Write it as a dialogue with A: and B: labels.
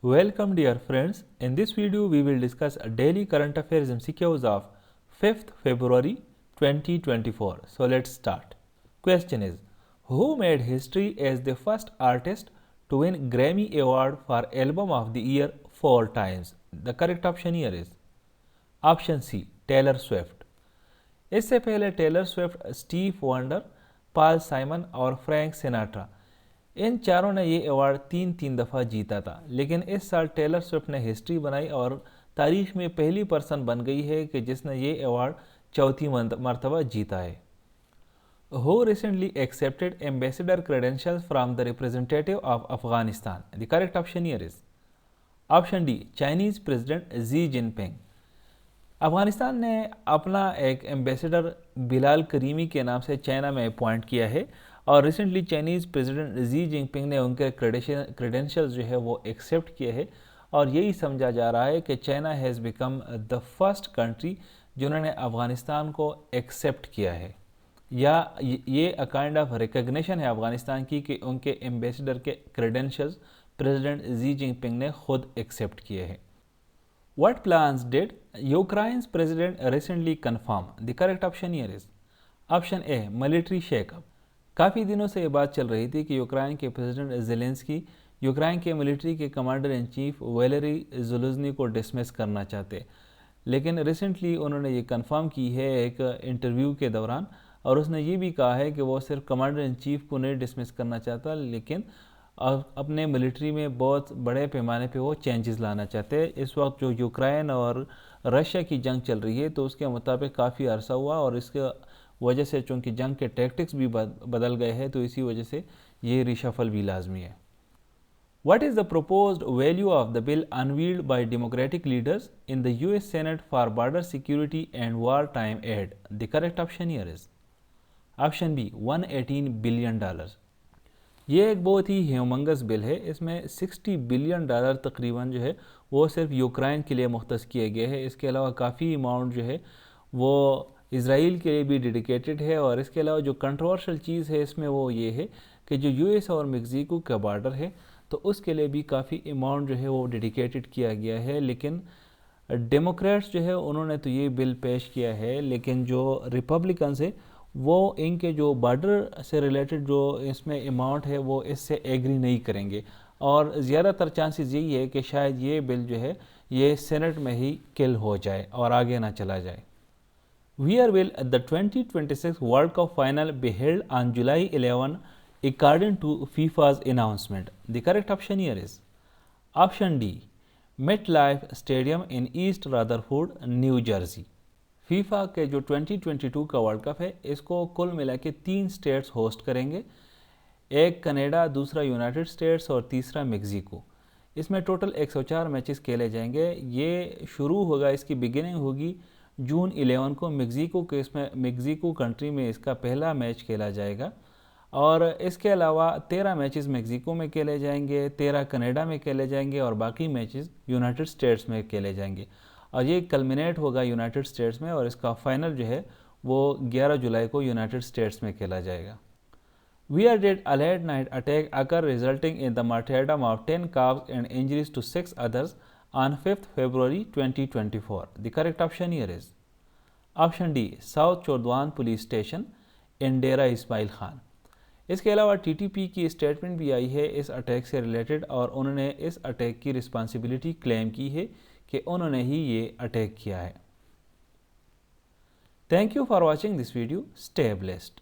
A: Welcome dear friends. In this video we will discuss daily current affairs MCQs of 5th February 2024. So let's start. Question is, who made history as the first artist to win Grammy Award for Album of the Year 4 times? The correct option here is option C, Taylor Swift. इससे पहले Taylor Swift, Steve Wonder, Paul Simon और Frank Sinatra, इन चारों ने ये award तीन दफ़ा जीता था। लेकिन इस साल टेलर स्विफ्ट ने हिस्ट्री बनाई और तारीख में पहली पर्सन बन गई है कि जिसने ये अवार्ड चौथी मरतबा जीता है। Who recently accepted ambassador credentials from the representative of Afghanistan? The correct option here is option D, Chinese President Xi Jinping. Afghanistan ने अपना एक एम्बेसडर बिलाल करीमी के नाम से चाइना में अपॉइंट किया है और recently Chinese president Xi Jinping ने उनके क्रेडेंशियल्स जो है वो एक्सेप्ट किए हैं और यही समझा जा रहा है कि China has become the first country जिन्होंने अफ़गानिस्तान को एक्सेप्ट किया है, या ये अ काइंड ऑफ रिकग्निशन है अफ़गानिस्तान की कि उनके एम्बेसडर के क्रेडेंशियल्स प्रेसिडेंट जी जिनपिंग ने खुद एक्सेप्ट किए हैं। What plans did Ukraine's president recently confirm? The correct option here is option A, military shake-up. काफ़ी दिनों से ये बात चल रही थी कि यूक्रेन के प्रेसिडेंट ज़ेलेंस्की यूक्रेन के मिलिट्री के commander in chief Valery Zelensky को डिसमिस करना चाहते, लेकिन रिसेंटली उन्होंने ये कंफर्म की है एक इंटरव्यू के दौरान, और उसने ये भी कहा है कि वो सिर्फ कमांडर इन चीफ को नहीं डिसमिस करना चाहता, लेकिन अपने मिलिट्री में बहुत बड़े पैमाने पे वो चेंजेस लाना चाहते हैं। इस वक्त जो यूक्रेन और रशिया की जंग चल रही है तो उसके मुताबिक काफ़ी अरसा हुआ और इसके वजह से चूँकि जंग के टैक्टिक्स भी बदल गए हैं तो इसी वजह से ये रिशफल भी लाजमी है। What is the proposed value of the bill unveiled by Democratic leaders in the US Senate for border security and wartime aid? The correct option here is option B, $118 billion. ये एक बहुत ही humongous bill है। इसमें $60 billion तकरीबन जो है वो सिर्फ यूक्रेन के लिए मुख्तस किए गए हैं। इसके अलावा काफ़ी अमाउंट जो है वो इज़राइल के लिए भी डेडिकेटेड है, और इसके अलावा जो कंट्रोवर्शियल चीज़ है इसमें वो ये है कि जो यूएस और मेक्सिको का बॉर्डर है तो उसके लिए भी काफ़ी अमाउंट जो है वो डेडिकेटेड किया गया है। लेकिन डेमोक्रेट्स जो है उन्होंने तो ये बिल पेश किया है, लेकिन जो रिपब्लिकन्स है वो इनके जो बॉर्डर से रिलेटेड जो इसमें अमाउंट है वो इससे एग्री नहीं करेंगे, और ज़्यादातर चांसेस यही है कि शायद ये बिल जो है ये सेनेट में ही किल हो जाए और आगे ना चला जाए। Where will the 2026 World Cup final be held on July 11 according to FIFA's announcement? The correct option here is option D, MetLife Stadium in East Rutherford, New Jersey. FIFA के जो 2022 का वर्ल्ड कप है इसको कुल मिला के 3 states host करेंगे, एक कनाडा, दूसरा यूनाइटेड स्टेट्स और तीसरा मेक्सिको। इसमें टोटल 104 मैचेस खेले जाएंगे। ये शुरू होगा, इसकी बिगिनिंग होगी जून 11 को मेक्सिको के, इसमें मेक्सिको कंट्री में इसका पहला मैच खेला जाएगा, और इसके अलावा 13 मैचेस मेक्सिको में खेले जाएंगे, 13 कनाडा में खेले जाएंगे और बाकी मैचेस यूनाइटेड स्टेट्स में खेले जाएंगे, और ये कल्मिनेट होगा यूनाइटेड स्टेट्स में, और इसका फाइनल जो है वो 11 जुलाई को यूनाइटेड स्टेट्स में खेला जाएगा। Where did a late night attack occur resulting in the martyrdom of 10 cops and injuries to 6 others on 5th February 2024? The correct option here is option D, South Chordwan Police Station in Dera Ismail Khan. इसके अलावा TTP की statement भी आई है इस attack से related, और उन्होंने इस अटैक की रिस्पॉन्सिबिलिटी क्लेम की है कि उन्होंने ही ये अटैक किया है। Thank you for watching this video. Stay blessed.